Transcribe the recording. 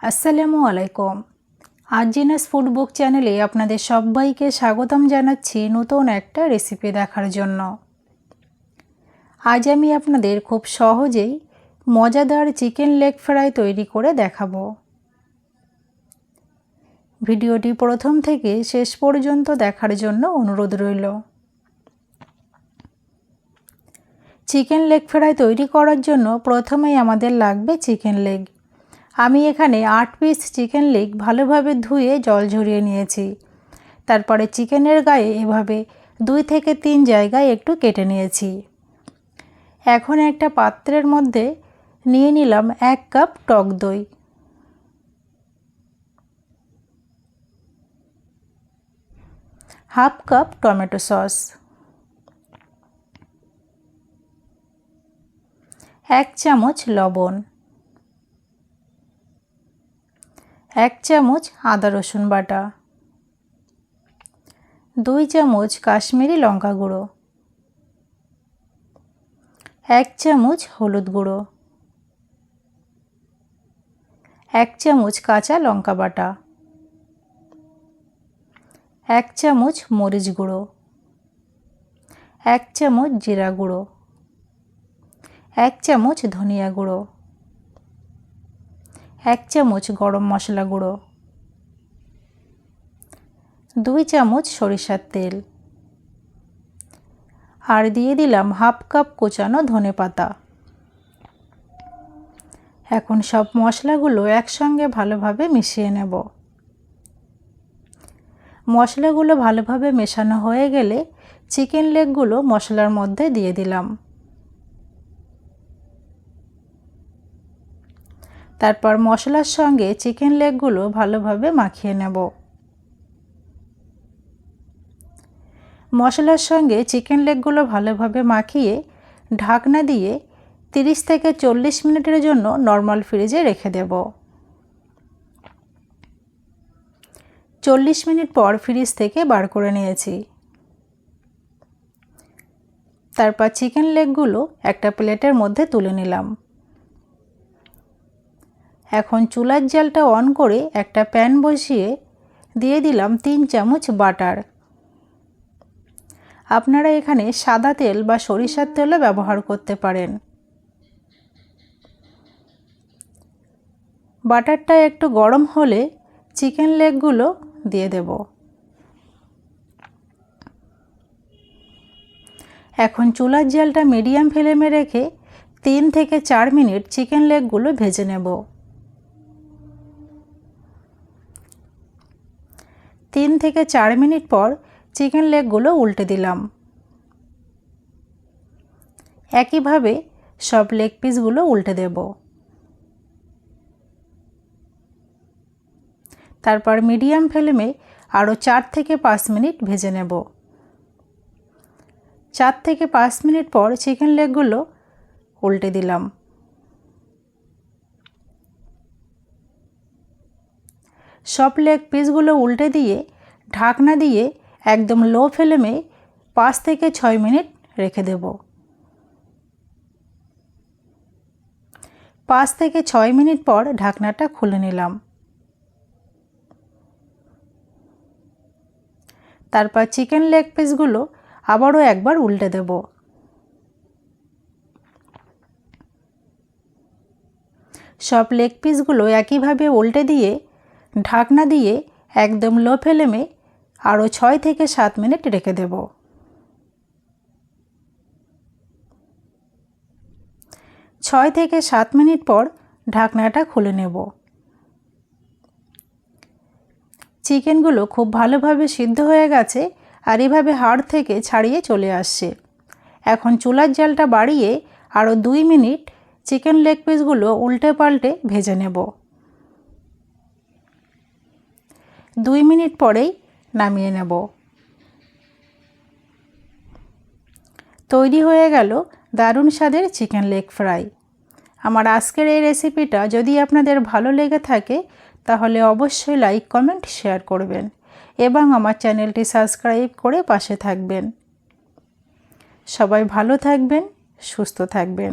আসসালামু আলাইকুম। আজিনাস ফুড বুক চ্যানেলে আপনাদের সবাইকে স্বাগতম জানাচ্ছি নতুন একটা রেসিপি দেখার জন্য। আজ আমি আপনাদের খুব সহজেই মজাদার চিকেন লেগ ফ্রাই তৈরি করে দেখাবো। ভিডিওটি প্রথম থেকে শেষ পর্যন্ত দেখার জন্য অনুরোধ রইল। চিকেন লেগ ফ্রাই তৈরি করার জন্য প্রথমেই আমাদের লাগবে চিকেন লেগ। আমি এখানে 8 পিস চিকেন লেগ ভালোভাবে ধুয়ে জল ঝরিয়ে নিয়েছি। তারপরে চিকেনের গায়ে এভাবে 2 থেকে 3 জায়গায় একটু কেটে নিয়েছি। এখন একটা পাত্রের মধ্যে নিয়ে নিলাম 1 কাপ টক দই, হাফ কাপ টমেটো সস, 1 চামচ লবণ, 1 চামচ আদা রসুন বাটা, 2 চামচ কাশ্মীরি লঙ্কা গুঁড়ো, 1 চামচ হলুদ গুঁড়ো, 1 চামচ কাঁচা লঙ্কা বাটা, 1 চামচ মরিচ গুঁড়ো, 1 চামচ জিরা গুঁড়ো, 1 চামচ ধনিয়া গুঁড়ো, 1 চামচ গরম মশলা গুঁড়ো, 2 চামচ সরিষার তেল, আর দিয়ে দিলাম হাফ কাপ কোচানো ধনেপাতা। এখন সব মশলাগুলো একসঙ্গে ভালোভাবে মিশিয়ে নেব। মশলাগুলো ভালোভাবে মেশানো হয়ে গেলে চিকেন লেগগুলো মশলার মধ্যে দিয়ে দিলাম। তারপর মশলার সঙ্গে চিকেন লেগগুলো ভালোভাবে মাখিয়ে নেব। মশলার সঙ্গে চিকেন লেগগুলো ভালোভাবে মাখিয়ে ঢাকনা দিয়ে 30 থেকে 40 মিনিটের জন্য নরমাল ফ্রিজে রেখে দেব। 40 মিনিট পর ফ্রিজ থেকে বার করে নিয়েছি। তারপর চিকেন লেগগুলো একটা প্লেটের মধ্যে তুলে নিলাম। এখন চুলার জালটা অন করে একটা প্যান বসিয়ে দিয়ে দিলাম 3 চামচ বাটার। আপনারা এখানে সাদা তেল বা সরিষার তেলও ব্যবহার করতে পারেন। বাটারটা একটু গরম হলে চিকেন লেগগুলো দিয়ে দেব। এখন চুলার জালটা মিডিয়াম ফ্লেমে রেখে 3 থেকে 4 মিনিট চিকেন লেগগুলো ভেজে নেব। 3 থেকে 4 মিনিট পর চিকেন লেগগুলো উল্টে দিলাম। একইভাবে সব লেগ পিসগুলো উল্টে দেব। তারপর মিডিয়াম ফ্লেমে আরও 4 থেকে 5 মিনিট ভেজে নেব। 4 থেকে 5 মিনিট পর চিকেন লেগগুলো উল্টে দিলাম। সব লেগ পিসগুলো উল্টে দিয়ে ঢাকনা দিয়ে একদম লো ফ্লেমে 5 থেকে 6 মিনিট রেখে দেব। 5 থেকে 6 মিনিট পর ঢাকনাটা খুলে নিলাম। তারপর চিকেন লেগ পিসগুলো আবারও একবার উল্টে দেব। সব লেগ পিসগুলো একইভাবে উল্টে দিয়ে ঢাকনা দিয়ে একদম লো ফ্লেমে আরও 6 থেকে 7 মিনিট রেখে দেব। 6 থেকে 7 মিনিট পর ঢাকনাটা খুলে নেব। চিকেনগুলো খুব ভালোভাবে সিদ্ধ হয়ে গেছে আর এভাবে হাড় থেকে ছাড়িয়ে চলে আসছে। এখন চুলার জালটা বাড়িয়ে আরও 2 মিনিট চিকেন লেগ পিসগুলো উল্টে পাল্টে ভেজে নেব। 2 মিনিট পরেই নামিয়ে নেব। তৈরি হয়ে গেল দারুণ স্বাদের চিকেন লেগ ফ্রাই। আমার আজকের এই রেসিপিটা যদি আপনাদের ভালো লেগে থাকে তাহলে অবশ্যই লাইক, কমেন্ট, শেয়ার করবেন এবং আমার চ্যানেলটি সাবস্ক্রাইব করে পাশে থাকবেন। সবাই ভালো থাকবেন, সুস্থ থাকবেন।